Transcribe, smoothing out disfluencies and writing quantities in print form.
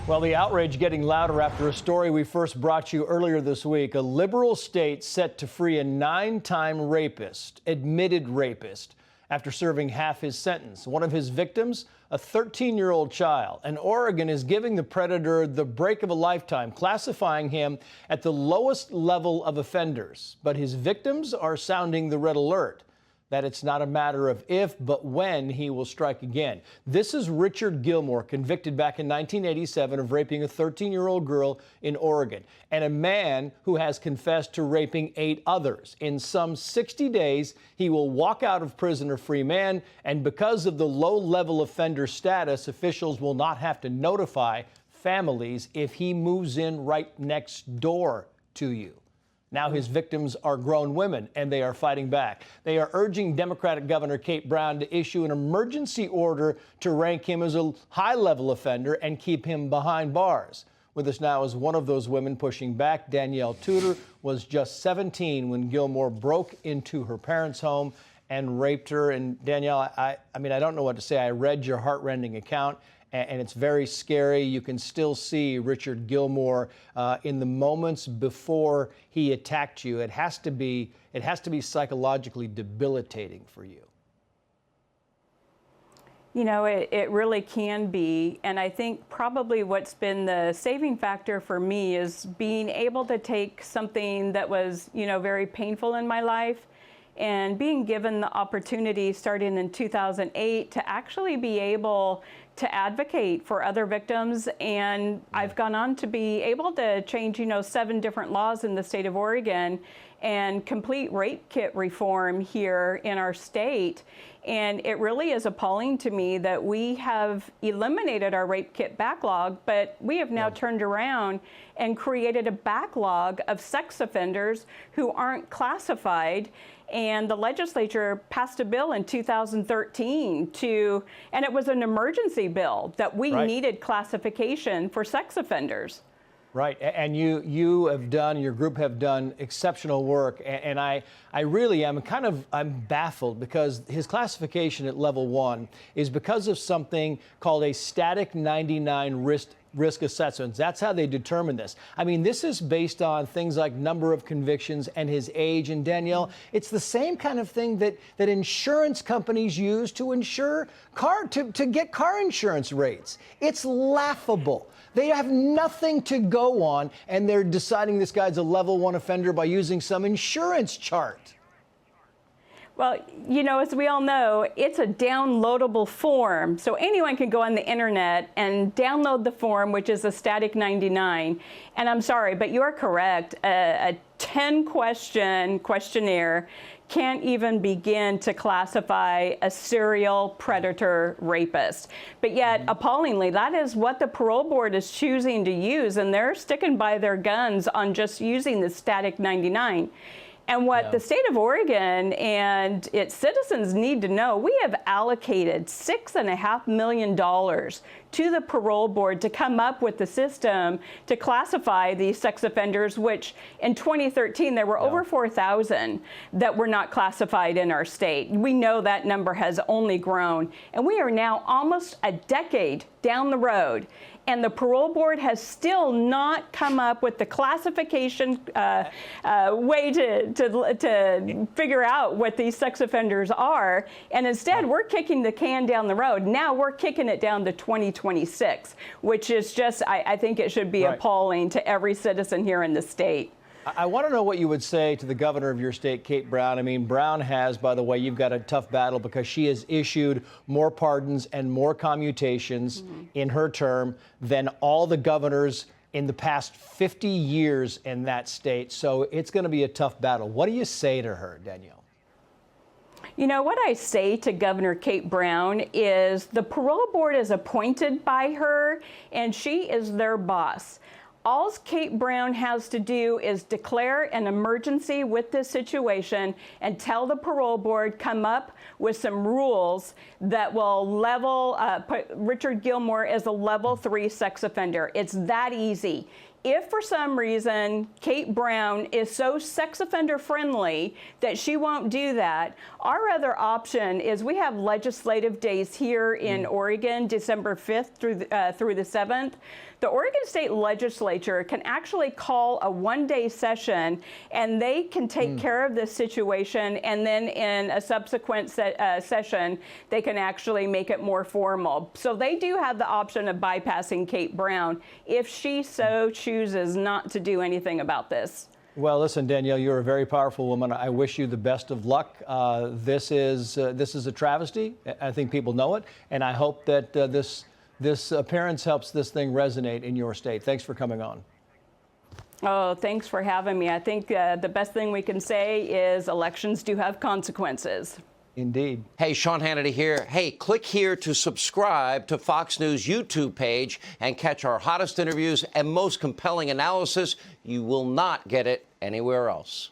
Well, the outrage getting louder after a story we first brought you earlier this week. A liberal state set to free a 9-time rapist, admitted rapist, after serving half his sentence. One of his victims, a 13-year-old child. And Oregon is giving the predator the break of a lifetime, classifying him at the lowest level of offenders. But his victims are sounding the red alert, that it's not a matter of if, but when he will strike again. This is Richard Gillmore, convicted back in 1987 of raping a 13-year-old girl in Oregon, and a man who has confessed to raping 8 others. In some 60 days, he will walk out of prison a free man, and because of the low-level offender status, officials will not have to notify families if he moves in right next door to you. Now his victims are grown women, and they are fighting back. They are urging Democratic Governor Kate Brown to issue an emergency order to rank him as a high-level offender and keep him behind bars. With us now is one of those women pushing back. Danielle Tudor was just 17 when Gillmore broke into her parents' home and raped her. And Danielle, I mean, I don't know what to say. I read your heart-rending account, and it's very scary. You can still see Richard Gillmore in the moments before he attacked you. It has to be psychologically debilitating for you. You know, it really can be. And I think probably what's been the saving factor for me is being able to take something that was, you know, very painful in my life and being given the opportunity starting in 2008 to actually be able to advocate for other victims. And I've gone on to be able to change, you know, 7 different laws in the state of Oregon and complete rape kit reform here in our state. And it really is appalling to me that we have eliminated our rape kit backlog, but we have now turned around and created a backlog of sex offenders who aren't classified. And the legislature passed a bill in 2013 and it was an emergency bill that we needed classification for sex offenders. Right, and you have done, your group have done exceptional work, and I really am I'm baffled because his classification at level 1 is because of something called a static 99 risk assessments. That's how they determine this. I mean, this is based on things like number of convictions and his age. And Danielle, it's the same kind of thing that insurance companies use to insure to get car insurance rates. It's laughable. They have nothing to go on, and they're deciding this guy's a level 1 offender by using some insurance chart. Well, you know, as we all know, it's a downloadable form. So anyone can go on the internet and download the form, which is a static 99. And I'm sorry, but you're correct. A 10-question questionnaire can't even begin to classify a serial predator rapist. But yet, appallingly, that is what the parole board is choosing to use, and they're sticking by their guns on just using the static 99. And what the state of Oregon and its citizens need to know, we have allocated $6.5 million to the parole board to come up with the system to classify these sex offenders, which in 2013, there were over 4,000 that were not classified in our state. We know that number has only grown. And we are now almost a decade down the road, and the parole board has still not come up with the classification way to figure out what these sex offenders are. And instead, we're kicking the can down the road. Now we're kicking it down to 2026, which is just, I think it should be appalling to every citizen here in the state. I want to know what you would say to the governor of your state, Kate Brown. I mean, Brown has, by the way, you've got a tough battle because she has issued more pardons and more commutations in her term than all the governors in the past 50 years in that state. So it's going to be a tough battle. What do you say to her, Danielle? You know, what I say to Governor Kate Brown is the parole board is appointed by her, and she is their boss. All Kate Brown has to do is declare an emergency with this situation and tell the parole board, come up with some rules that will level, put Richard Gillmore as a level 3 sex offender. It's that easy. if for some reason Kate Brown is so sex offender friendly that she won't do that, our other option is we have legislative days here in Oregon, December 5th through the 7th. The Oregon State Legislature can actually call a one-day session, and they can take care of this situation, and then in a subsequent session, they can actually make it more formal. So they do have the option of bypassing Kate Brown if she so chooses not to do anything about this. Well, listen, Danielle, you're a very powerful woman. I wish you the best of luck. This is a travesty. I think people know it, and I hope that this appearance helps this thing resonate in your state. Thanks for coming on. Oh, thanks for having me. I think the best thing we can say is elections do have consequences. Indeed. Hey, Sean Hannity here. Hey, click here to subscribe to Fox News YouTube page and catch our hottest interviews and most compelling analysis. You will not get it anywhere else.